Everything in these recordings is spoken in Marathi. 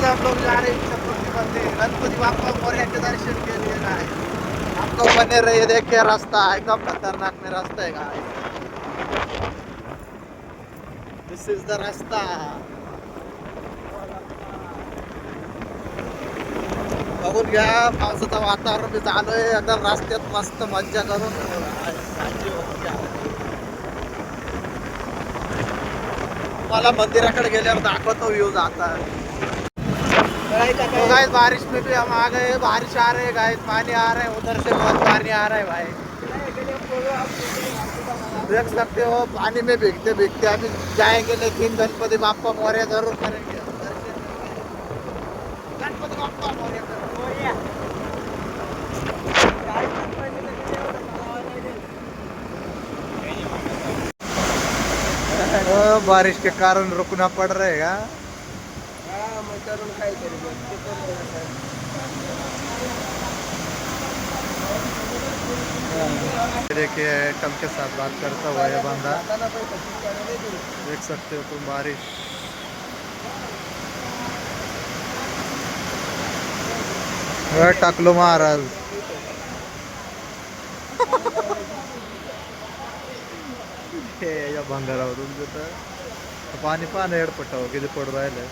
हम लोग जा रहे हैं इच्छापुरती मंदिर, गणपति बाप्पा मौर्य के दर्शन के लिए गाइस। आप लोग बने रहिए, देखिए रास्ता एकदम खतरनाक में रास्ता है गाइस। दिस इज द रास्ता। बघून घ्या, पावसाचं वातावरण बी चालू आहे, एकदम रस्त्यात मस्त मज्जा करून मला मंदिराकडे गेल्यावर दाखवतो व्ह्यू जाता। तो गाइस बारिश में भी हम आ गए, बारिश आ रहे है गाइस, पानी आ रहा है, उधर से बहुत पानी आ रहा है भाई, देख सकते हो। पानी में भीगते भीगते अभी जाएंगे, लेकिन गणपति बाप्पा मौर्य जरूर करेंगे, गणपति बाप्पा मौर्य। बारिश के कारण रुकना पड़ रहेगा। देखिए कल के साथ बात करता हुआ ये बंदा, देख सकते हो तुम बारिश। टाकलो महाराज हे या भंगारावरून तिथं पाणी पाणी एडपटाव किती पडू राहिलंय,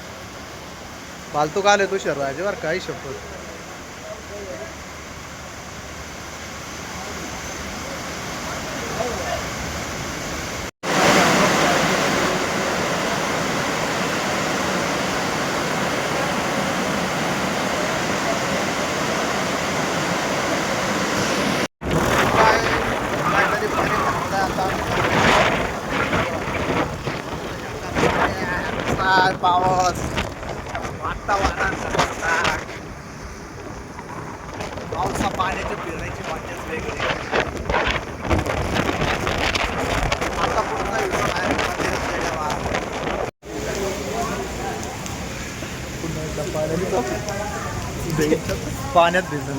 फालतू का आले तुषार राजे बरं काही शपथ। पाऊस वातावरण, पावसा पाण्याची फिरायची मजाच वेगळी। आता पुढचा विषय आहे पाण्यात भिजून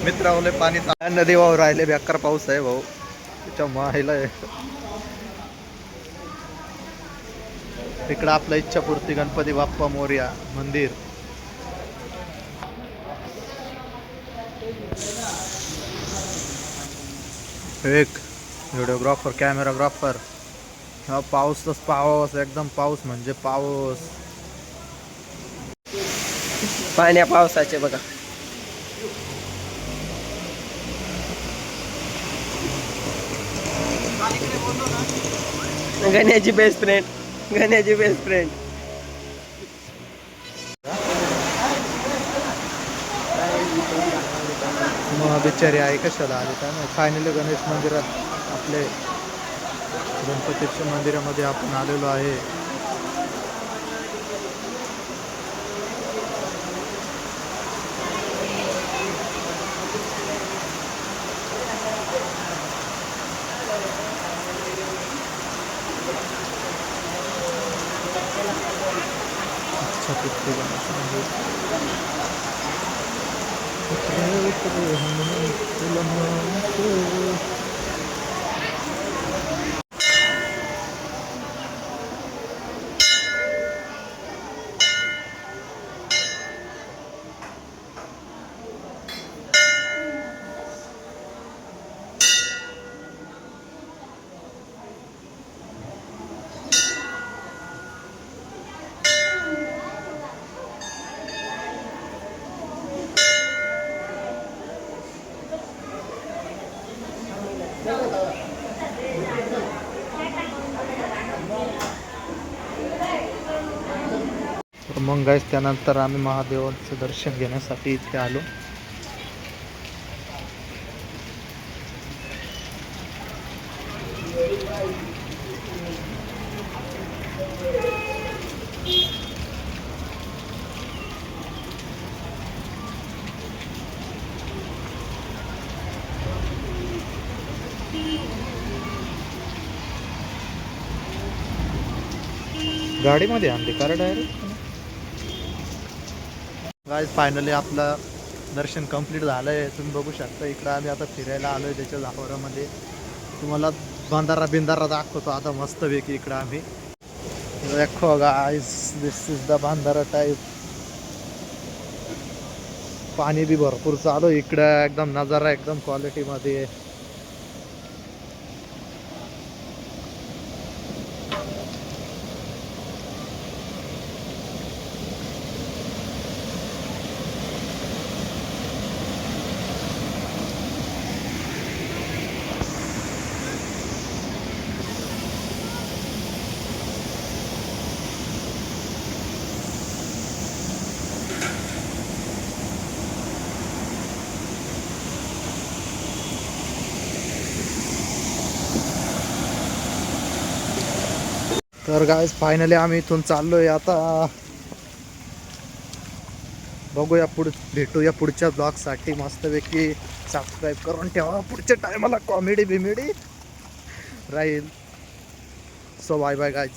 मित्रावले पाणी नदी वाहून राहिले, बेकार पाऊस आहे भाऊ, त्याच्या माहिला आहे। इकडं आपलं इच्छापूर्ती गणपती बाप्पा मोरया मंदिर। एक व्हिडिओग्राफर, कॅमेराग्राफर, हा पाऊसच पाऊस, एकदम पाऊस म्हणजे पाऊस। पाण्या पावसाचे बघा, गण्याची बेस्ट फ्रेंड, गण्याची बेस्ट फ्रेंड। मग बिचारी आई कशाला आली काय नाही। फायनली गणेश मंदिरात, आपले गणपतीच्या मंदिरामध्ये आपण आलेलो आहे। इच्छापूर्ती गणेश मंदिर। तर मग गाइस त्यानंतर आम्ही महादेवाचं दर्शन घेण्यासाठी इथे आलो। गाडीमध्ये आणली कार डायरेक्ट गाइस। फायनली आपलं दर्शन कंप्लीट झालं आहे, तुम्ही बघू शकता। इकडं आम्ही आता फिरायला आलो आहे त्याच्या आवारामध्ये, तुम्हाला बंधारा बिंधारा दाखवतो आता मस्तपैकी। इकडं आम्ही देखो गाइस, दिस इज द बांधारा टाइप. पाणी बी भरपूर चालू आहे इकडं, एकदम नजारा एकदम क्वालिटी मध्ये आहे. तर गाइस फायनली आम्ही इथून चाललोय आता. बघूया भेटूया पुढच्या ब्लॉगसाठी. मस्तपैकी सबस्क्राईब करून ठेवा, पुढच्या टायमाला कॉमेडी बिमेडी राहील. So bye bye guys.